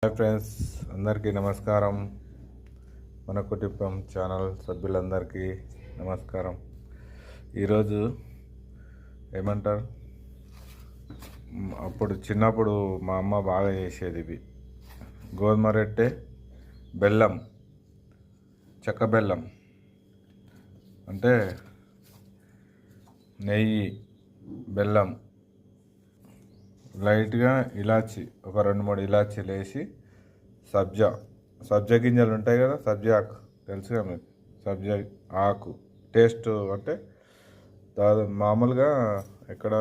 Hi friends, అందరికీ నమస్కారం. మన కుటుంబం ఛానల్ సభ్యులందరికీ నమస్కారం. ఈరోజు ఏమంటారు, అప్పుడు చిన్నప్పుడు మా అమ్మ బాగా చేసేది ఇవి గోధుమ రొట్టె, బెల్లం, చెక్క బెల్లం అంటే నెయ్యి, బెల్లం, లైట్గా ఇలాచి, ఒక 2-3 ఇలాచీలు వేసి సబ్జా గింజలు ఉంటాయి కదా, సబ్జా ఆకు తెలుసుగా మీకు, సబ్జా ఆకు టేస్ట్ అంటే మామూలుగా ఎక్కడ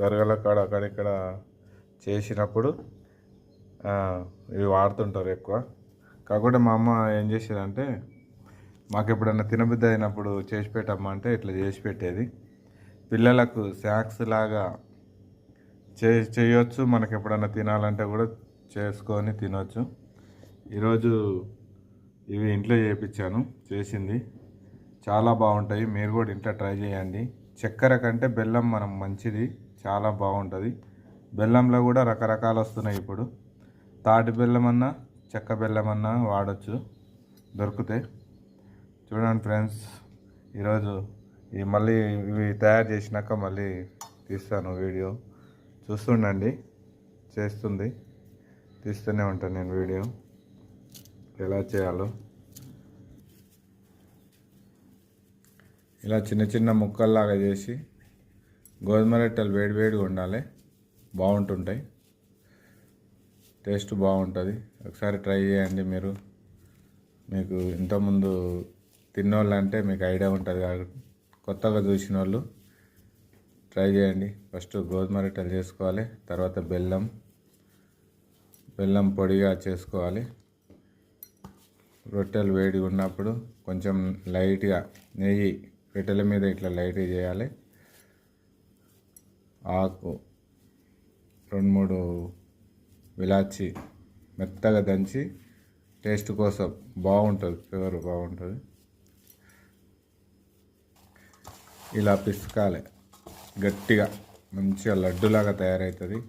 దర్గాల కాడ అక్కడిక్కడ చేసినప్పుడు ఇవి వాడుతుంటారు ఎక్కువ. కాకపోతే మా అమ్మ ఏం చేసేదంటే, మాకు ఎప్పుడైనా తినబుద్ధి అయినప్పుడు చేసి పెట్టమ్మా అంటే ఇట్లా చేసి పెట్టేది. పిల్లలకు స్నాక్స్ లాగా చేయొచ్చు, మనకి ఎప్పుడన్నా తినాలంటే కూడా చేసుకొని తినొచ్చు. ఈరోజు ఇవి ఇంట్లో చేసింది చాలా బాగుంటాయి. మీరు కూడా ఇంట్లో ట్రై చేయండి. చక్కెర కంటే బెల్లం మనం మంచిది, చాలా బాగుంటుంది. బెల్లంలో కూడా రకరకాలు వస్తున్నాయి ఇప్పుడు. తాటి బెల్లం అన్నా, చెక్క బెల్లం అన్నా వాడచ్చు, దొరుకుతాయి. చూడండి ఫ్రెండ్స్, ఈరోజు మళ్ళీ ఇవి తయారు చేసినాక మళ్ళీ తీస్తాను వీడియో, చూస్తుండండి. తీస్తూనే ఉంటాను నేను వీడియో ఎలా చేయాలో. ఇలా చిన్న చిన్న ముక్కల్లాగా చేసి గోధుమ రొట్టెలు వేడివేడిగా ఉండాలి, బాగుంటుంటాయి, టేస్ట్ బాగుంటుంది. ఒకసారి ట్రై చేయండి. మీకు ఇంతకుముందు తిన్నోళ్ళు అంటే మీకు ఐడియా ఉంటుంది కాబట్టి, కొత్తగా చూసిన వాళ్ళు ట్రై చేయండి. ఫస్ట్ గోధుమ రొట్టెలు చేసుకోవాలి, తర్వాత బెల్లం పొడిగా చేసుకోవాలి. రొట్టెలు వేడిగా ఉన్నప్పుడు కొంచెం లైట్గా నెయ్యి రొట్టెల మీద ఇట్లా లైట్గా చేయాలి. ఆకు 2-3 ఇలాచి మెత్తగా దంచి టేస్ట్ కోసం బాగుంటుంది, ఫ్లేవర్ బాగుంటుంది. ఇలా పిసకాలి గట్టిగా, మంచిగా లడ్డులాగా తయారవుతుంది.